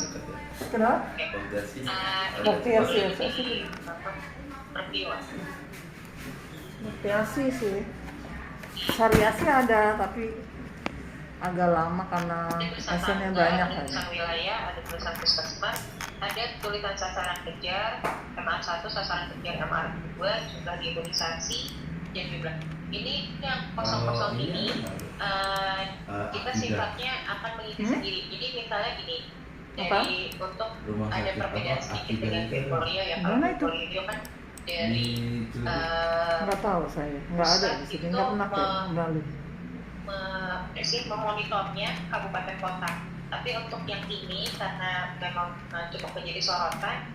dekat ya. Kenapa? Konversi. Rupiasi sih. Syariah sih ada, tapi agak lama karena passionnya banyak ada tulisan wilayah, ada tulisan puskesmas, ada tulisan sasaran kejar MR1, sasaran kejar MR2, jumlah imunisasi dan jumlah ini yang kosong-kosong ini kita sifatnya akan mengisi sendiri. Jadi misalnya gini, dari untuk ada perbedaan sedikit dengan portfolio ya. Kalau portfolio kan dari nggak tahu saya, nggak ada di sini, nggak pernah kembali. Memonitornya kabupaten kota. Tapi untuk yang ini karena memang cukup menjadi sorotan,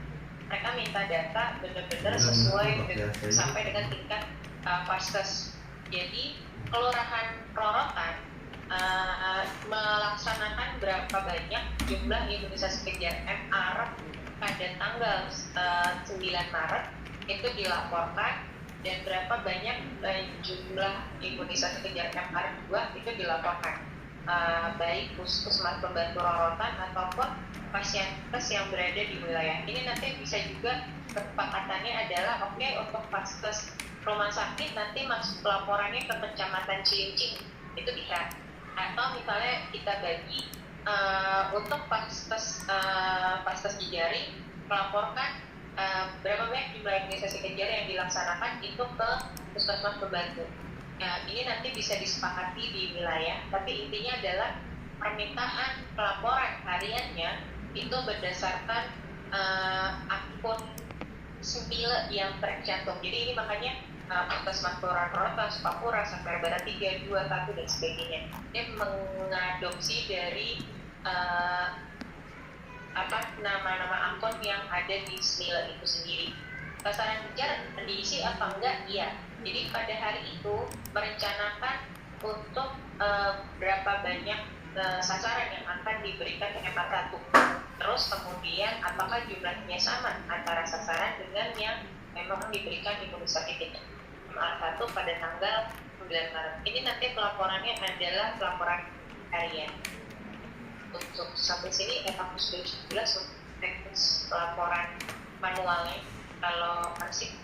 mereka minta data benar-benar sesuai sampai dengan tingkat vaskes. Jadi kelurahan Rorotan melaksanakan berapa banyak jumlah imunisasi kejar MR pada tanggal 9 Maret itu dilaporkan, dan berapa banyak jumlah imunisasi kejar MR2 itu dilaporkan, baik puskesmas pembantu Rorotan ataupun pasien-pasien yang berada di wilayah ini. Nanti bisa juga kesepakatannya adalah oke, untuk vaskes rumah sakit nanti masuk laporannya ke kecamatan Cilincing, itu bisa. Atau misalnya kita bagi untuk vaskes Jejaring melaporkan berapa banyak jumlah imunisasi kejar yang dilaksanakan itu ke puskesmas pembantu. Nah, ini nanti bisa disepakati di wilayah, tapi intinya adalah permintaan pelaporan hariannya itu berdasarkan akun Smile yang tercantum. Jadi ini makanya puskesmas Kelurahan Rorotan, Sukapura, Sangkar Barat 3, 2, 1 dan sebagainya. Dia mengadopsi dari nama-nama akun yang ada di Smile itu sendiri. Sasaran kejar diisi apa enggak? Iya. Jadi pada hari itu merencanakan untuk berapa banyak sasaran yang akan diberikan ke MR1. Terus kemudian apakah jumlahnya sama antara sasaran dengan yang memang diberikan imunisasi kejar MR1 pada tanggal 9 Maret. Ini nanti pelaporannya adalah pelaporan harian. Untuk sampai sini emang sudah jelas untuk teknis pelaporan manualnya. Kalau masih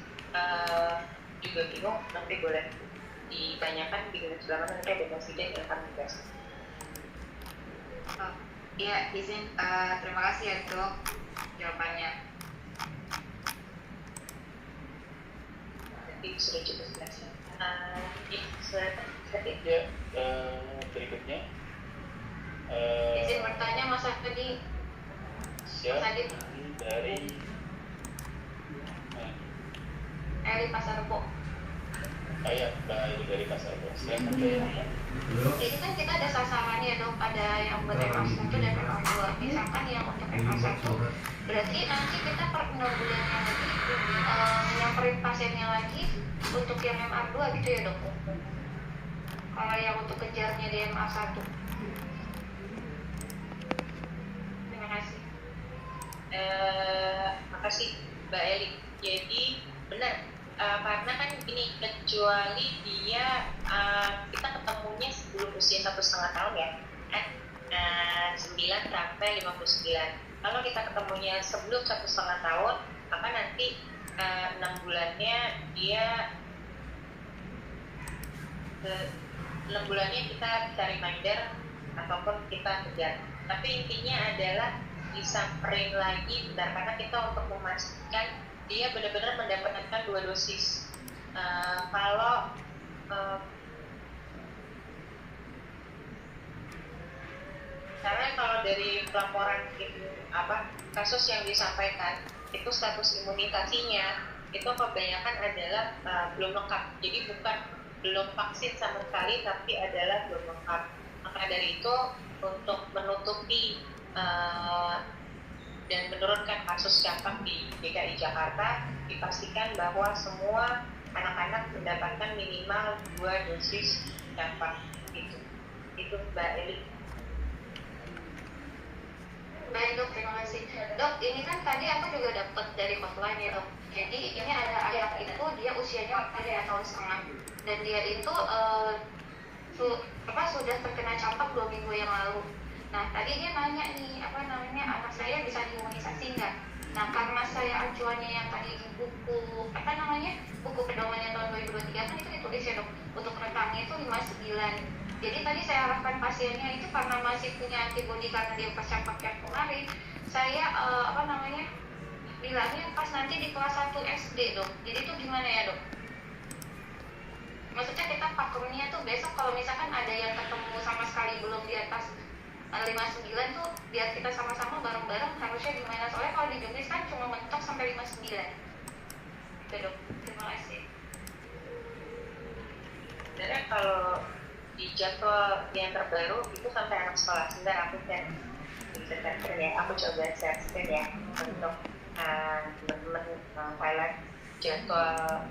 juga bingung, nanti boleh ditanyakan di garis belakang, nanti ada presiden yang akan menjelaskan. Ya, izin, terima kasih ya dok jawabannya. Nanti sudah cukup jelas ya. Berikutnya Izin bertanya Mas Adi. siap dari Eli Pasarbo. Mbak Eli dari Pasarbo. Silakan. Jadi kan kita ada sasarannya dok, ada yang buat MR1 dan MR2. Misalkan yang untuk MR1, berarti nanti kita per 6 bulannya lagi nyamperin pasiennya lagi untuk yang MR2 gitu ya dok? Kalau yang untuk kejarnya di MR1. Terima kasih. Makasih Mbak Eli. Jadi benar, karena kan ini kecuali dia kita ketemunya sebelum usia 1,5 tahun ya, 9 sampai 59. Kalau kita ketemunya sebelum 1,5 tahun, maka nanti 6 bulannya dia 6 bulannya kita bisa reminder ataupun kita kejar. Tapi intinya adalah disamperin lagi bentar, karena kita untuk memastikan dia benar-benar mendapatkan 2 dosis. Karena kalau dari pelaporan kasus yang disampaikan itu status imunisasinya itu kebanyakan adalah belum lengkap. Jadi bukan belum vaksin sama sekali, tapi adalah belum lengkap. Maka dari itu untuk menutupi dan menurunkan kasus campak di DKI Jakarta, dipastikan bahwa semua anak-anak mendapatkan minimal 2 dosis campak. Itu Mbak Eli. Baik dok, terima kasih. Dok, ini kan tadi aku juga dapat dari hotline ya dok. Jadi ini ada anak itu dia usianya 3 tahun setengah dan dia itu sudah terkena campak 2 minggu yang lalu. Nah tadi dia nanya nih, anak saya 59. Jadi tadi saya harapkan pasiennya itu karena masih punya antibodi karena dia pas campak yang kemarin, saya bilangnya pas nanti di kelas 1 SD dok. Jadi itu gimana ya dok? Maksudnya kita pakemnya tuh besok kalau misalkan ada yang ketemu sama sekali belum di atas 59 tuh biar kita sama-sama bareng-bareng harusnya gimana? Soalnya kalau di Jogja kan cuma mentok sampai 59. Itu dok, terima kasih. Sebenarnya kalau di jadwal yang terbaru itu sampai anak sekolah. Sebentar aku share ya, aku coba share screen ya untuk teman-teman highlight jadwal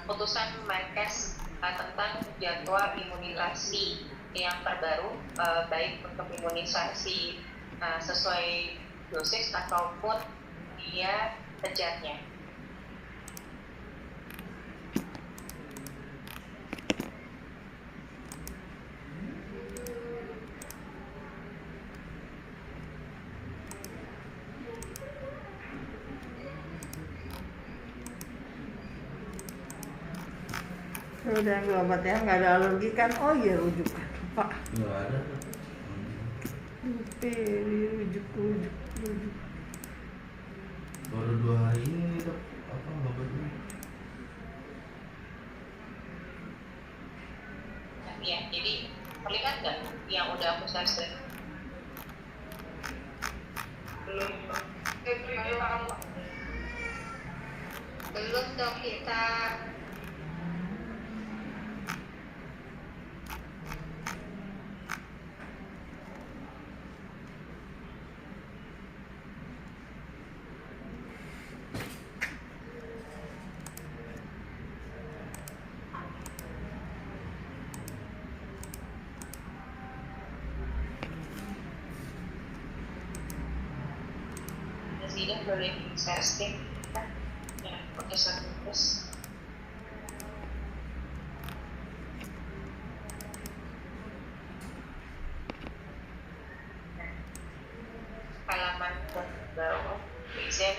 putusan Menkes tentang jadwal imunisasi yang terbaru, baik untuk imunisasi sesuai dosis ataupun dia kejarnya. Udah yang obat ya, nggak ada alergi kan? Oh iya rujukan Pak. Nggak ada. Rujuk. Baru 2 hari ini dok, apa obatnya? Ya, jadi terlihat nggak yang udah aku share screen? Belum dok kita. Tidak boleh share screen ya, oke terus halaman baru present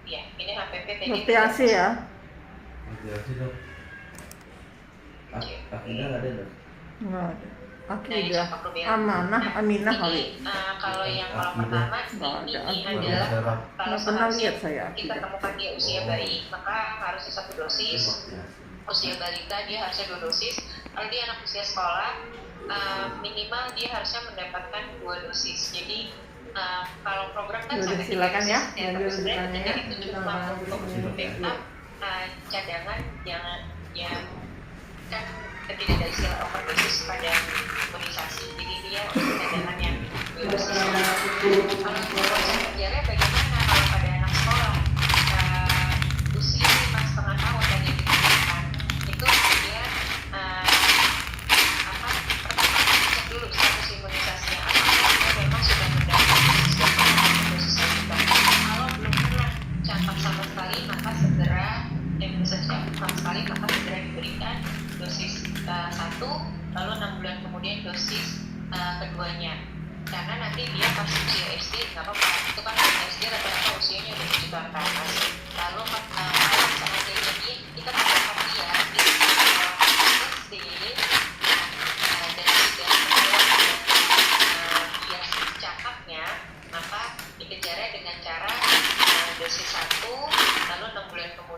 ya ini HPP tadi Mutiasi ya. Mutiasi dok. Akidah nggak ada dok. Nggak ada. Nah, Akidah, Aminah kali. Kalau yang pertama ini adalah kalau Nggak pernah lihat saya kita akidah. temukan dia usia bayi maka harusnya 1 dosis, usia balita dia harusnya 2 dosis, kalau dia anak usia sekolah minimal dia harusnya mendapatkan 2 dosis. Jadi kalau program kan Udah, sampai 3 silakan ya, dosis, lanjut sebenarnya rujukannya ya. itu cuma untuk backup cadangan yang kan tidak ada istilah overdosis pada imunisasi, jadi dia cadangan yang 2 dosis. Kalau proses kerjanya bagaimana kalau pada anak sekolah usia 5,5 tahun dan yang dikatakan itu dia pertama cek dulu status imunisasinya apakah dia memang sudah mendapatkan dosis kedua. Kalau belum pernah campak sama sekali maka segera imunisasi campak sama sekali maka segera diberikan dosis 1, lalu 6 bulan kemudian dosis keduanya, karena nanti dia pas usia SD nggak apa-apa, itu kan SD rata-rata usianya udah 7 tahun ke atas. Lalu kalau seandainya kita mendapat dia di SD dan sudah dia cakapnya, maka dikejarnya dengan cara dosis 1 lalu 6 bulan kemudian